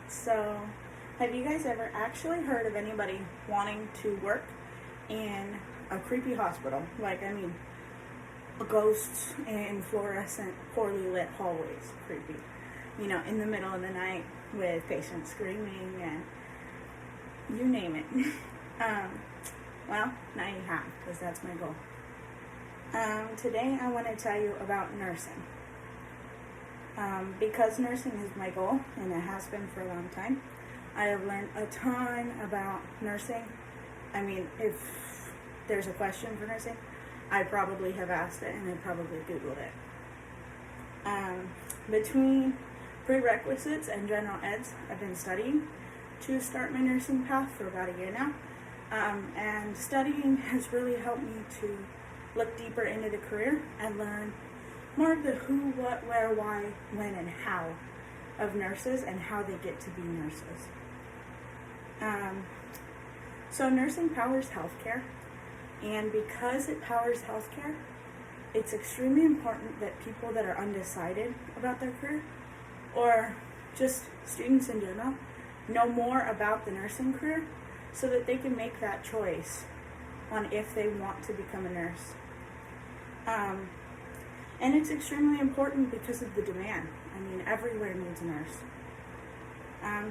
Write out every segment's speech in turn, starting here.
So, have you guys ever actually heard of anybody wanting to work in a creepy hospital? Ghosts in fluorescent, poorly lit hallways. Creepy. In the middle of the night with patients screaming and you name it. Well, now you have, because that's my goal. Today I want to tell you about nursing. Because nursing is my goal, and it has been for a long time, I have learned a ton about nursing. If there's a question for nursing, I probably have asked it, and I probably Googled it. Between prerequisites and general eds, I've been studying to start my nursing path for about a year now. And studying has really helped me to look deeper into the career and learn more of the who, what, where, why, when, and how of nurses and how they get to be nurses. So nursing powers healthcare, and because it powers healthcare, it's extremely important that people that are undecided about their career, or just students in general, know more about the nursing career so that they can make that choice on if they want to become a nurse. And it's extremely important because of the demand. Everywhere needs a nurse.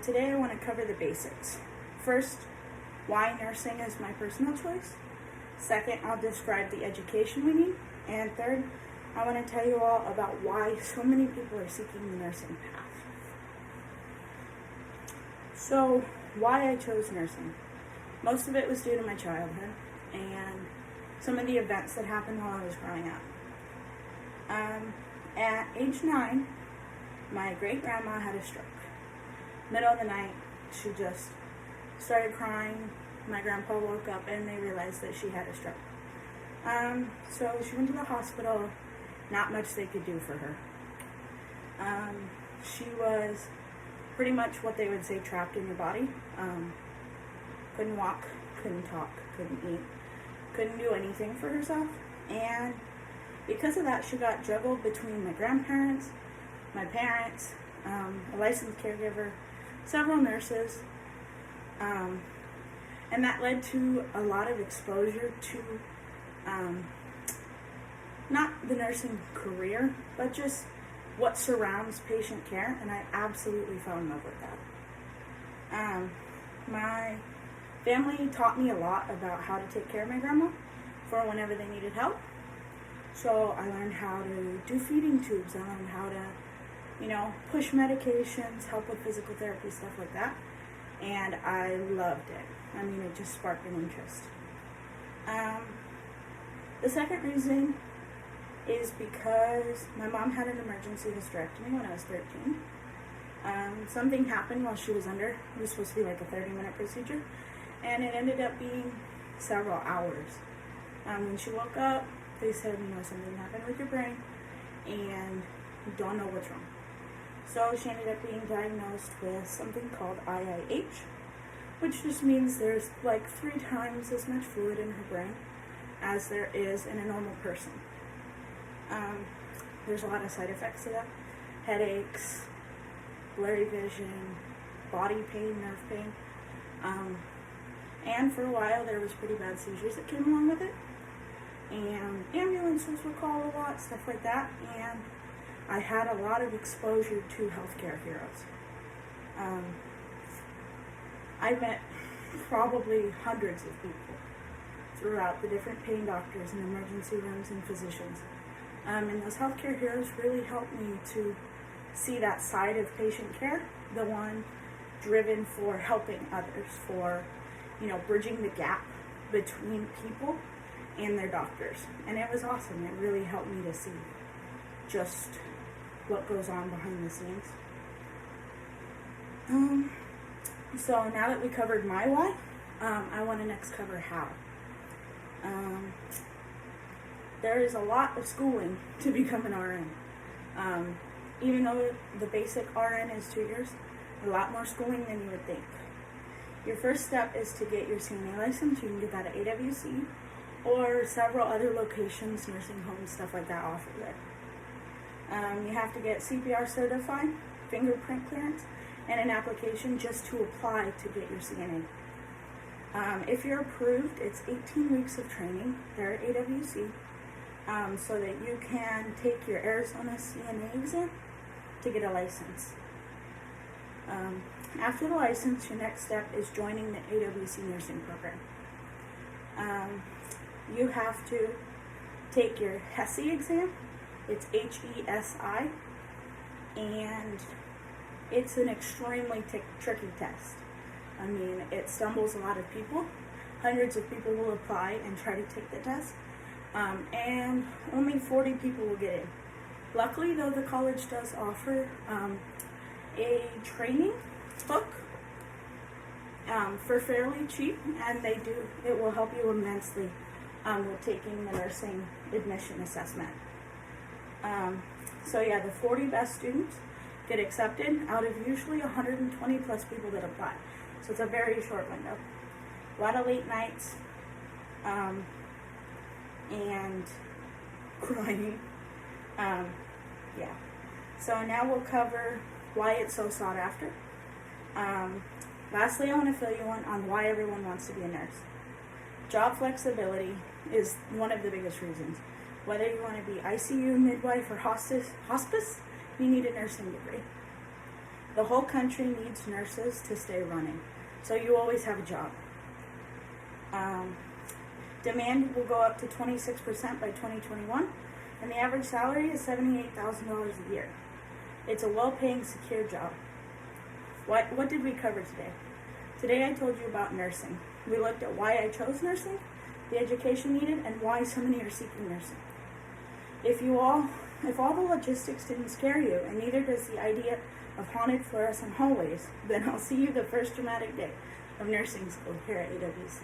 Today I want to cover the basics. First, why nursing is my personal choice. Second, I'll describe the education we need. And third, I want to tell you all about why so many people are seeking the nursing path. So, why I chose nursing. Most of it was due to my childhood and some of the events that happened while I was growing up. At age 9, my great-grandma had a stroke. Middle of the night, she just started crying. My grandpa woke up and they realized that she had a stroke. So she went to the hospital. Not much they could do for her. She was pretty much what they would say trapped in her body. Couldn't walk, couldn't talk, couldn't eat, couldn't do anything for herself. And because of that, she got juggled between my grandparents, my parents, a licensed caregiver, several nurses, and that led to a lot of exposure to not the nursing career, but just what surrounds patient care, and I absolutely fell in love with that. My family taught me a lot about how to take care of my grandma for whenever they needed help. So I learned how to do feeding tubes. I learned how to, push medications, help with physical therapy, stuff like that. And I loved it. It just sparked an interest. The second reason is because my mom had an emergency hysterectomy when I was 13. Something happened while she was under. It was supposed to be like a 30-minute procedure. And it ended up being several hours. When she woke up, they said, something happened with your brain and you don't know what's wrong. So she ended up being diagnosed with something called IIH, which just means there's like 3 times as much fluid in her brain as there is in a normal person. There's a lot of side effects to that. Headaches, blurry vision, body pain, nerve pain. And for a while there was pretty bad seizures that came along with it. And ambulances were called a lot, stuff like that. And I had a lot of exposure to healthcare heroes. I met probably hundreds of people throughout the different pain doctors and emergency rooms and physicians. And those healthcare heroes really helped me to see that side of patient care, the one driven for helping others, for, bridging the gap between people and their doctors. And it was awesome. It really helped me to see just what goes on behind the scenes. So now that we covered my why, I want to next cover how. There is a lot of schooling to become an RN. Even though the basic RN is 2 years, a lot more schooling than you would think. Your first step is to get your CNA license. You can get that at AWC or several other locations, nursing homes, stuff like that offer it. You have to get CPR certified, fingerprint clearance, and an application just to apply to get your CNA. If you're approved, it's 18 weeks of training there at AWC, so that you can take your Arizona CNA exam to get a license. After the license, your next step is joining the AWC nursing program. You have to take your HESI exam. It's HESI, and it's an extremely tricky test. I mean, it stumbles a lot of people. Hundreds of people will apply and try to take the test, and only 40 people will get in. Luckily, though, the college does offer a training book for fairly cheap, and it will help you immensely with taking the nursing admission assessment. So yeah, the 40 best students get accepted out of usually 120 plus people that apply. So it's a very short window. A lot of late nights, and crying. Yeah. So now we'll cover why it's so sought after. Lastly, I want to fill you in on why everyone wants to be a nurse. Job flexibility is one of the biggest reasons. Whether you want to be ICU, midwife, or hospice, you need a nursing degree. The whole country needs nurses to stay running, so you always have a job. Demand will go up to 26% by 2021, and the average salary is $78,000 a year. It's a well-paying, secure job. What did we cover today? Today I told you about nursing. We looked at why I chose nursing, the education needed, and why so many are seeking nursing. If all the logistics didn't scare you, and neither does the idea of haunted fluorescent hallways, then I'll see you the first dramatic day of nursing school here at AWC.